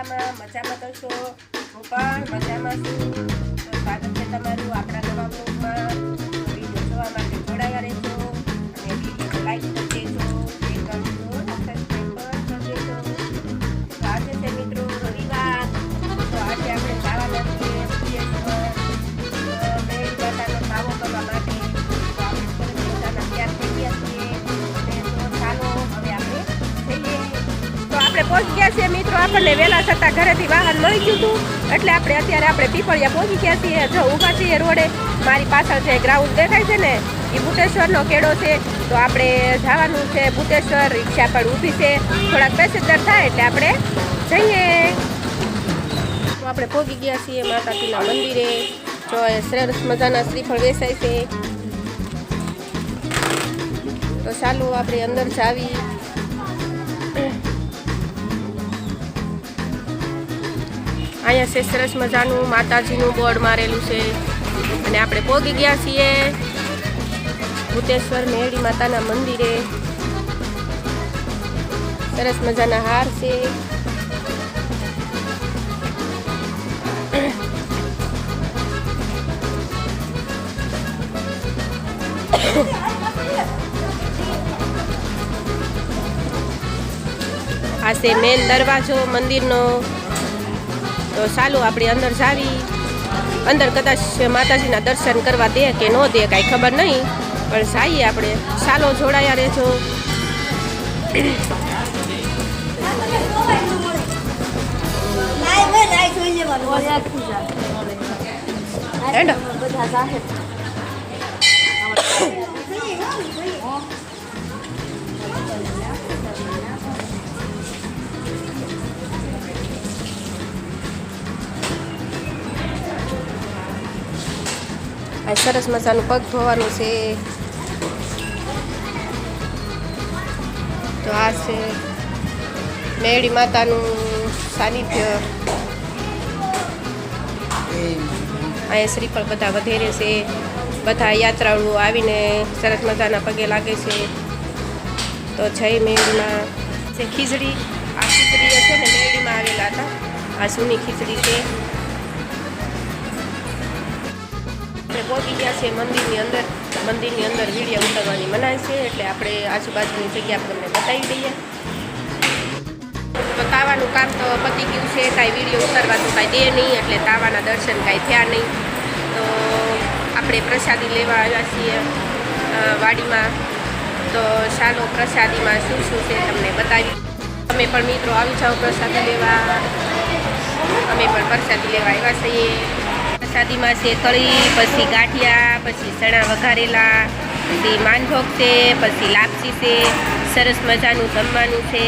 મજામાં તો છો. હું પણ મજામાં છું. તો સ્વાગત છે તમારું આપણા નવા બ્લોગમાં. વિડીયો જોવા માટે જોડાયા રહેજો અને વિડીયો લાઈક કરી દેજો, શેર કરજો, સબસ્ક્રાઈબ પણ કરી દેજો. તો આજે છે મિત્રો રવિવાર. તો આજે આપણે જવાના છીએ મેળીમાતાનો સાવો કરવા માટે. તો આપણે સરસ મજાના તૈયાર થઈ ગયા છીએ અને તો ચાલો હવે આપણે જઈએ. આપણે પહોંચી ગયા છીએ મિત્રો. આપણને વહેલા છતાં ઘરેથી વાહન મળી ગયું હતું એટલે અત્યારે આપણે પીપળિયા પહોંચી ગયા છીએ. જો ઊભા છીએ રોડે. મારી પાછળ જે ગ્રાઉન્ડ દેખાય છે ને એ બુટેશ્વરનો કેડો છે. તો આપણે જવાનું છે બુટેશ્વર. રિક્ષા પણ ઊભી છે. થોડાક પેસેન્જર થાય એટલે આપણે જઈએ. તો આપણે પહોંચી ગયા છીએ માતાજીના મંદિરે. જો સરસ મજાના શ્રીફળ વેચાય છે. તો ચાલો આપણે અંદર જાવી. અહીંયા છે સરસ મજાનું માતાજીનું બોર્ડ મારેલું છે અને આપણે પહોંચી ગયા છીએ ભૂતેશ્વર મેળી માતાના મંદિરે. સરસ મજાના હાર છે. આ છે મેન દરવાજો મંદિરનો. તો ચાલો આપણે અંદર જાવી. અંદર કદાચ માતાજીના દર્શન કરવા દે કે ન દે કાંઈ ખબર નહીં, પણ જઈએ આપણે. ચાલો જોડાયા રહેજો. આ સરસ મજાનું પગ ધોવાનું છે. તો આ છે મેળી માતાનું સાનિધ્ય. અહીંયા શ્રીફળ બધા વધેરે છે. બધા યાત્રાળુઓ આવીને સરસ મજાના પગે લાગે છે. તો જય મેળીમાં છે ખીચડી. આ ખીચડીઓ છે ને મેળીમાં આવેલા હતા. આ સૂની ખીચડી છે. પહોંચી ગયા છે મંદિરની અંદર. મંદિરની અંદર વિડીયો ઉતારવાની મનાય છે એટલે આપણે આજુબાજુની જગ્યા તમને બતાવી દઈએ. તો તાવાનું કામ તો પતી ગયું છે. કાંઈ વિડીયો ઉતારવા તો કાંઈ દે નહીં એટલે તાવાના દર્શન કાંઈ થયા નહીં. તો આપણે પ્રસાદી લેવા આવ્યા છીએ વાડીમાં. તો ચાલો પ્રસાદીમાં શું શું છે તમને બતાવી. અમે પણ મિત્રો આવી જાઓ પ્રસાદી લેવા. અમે પણ પ્રસાદી લેવા આવ્યા છીએ. પ્રસાદીમાં છે કળી, પછી ગાંઠિયા, પછી ચણા વઘારેલા, પછી માનભોગ છે, પછી લાપસી છે. સરસ મજાનું જમવાનું છે.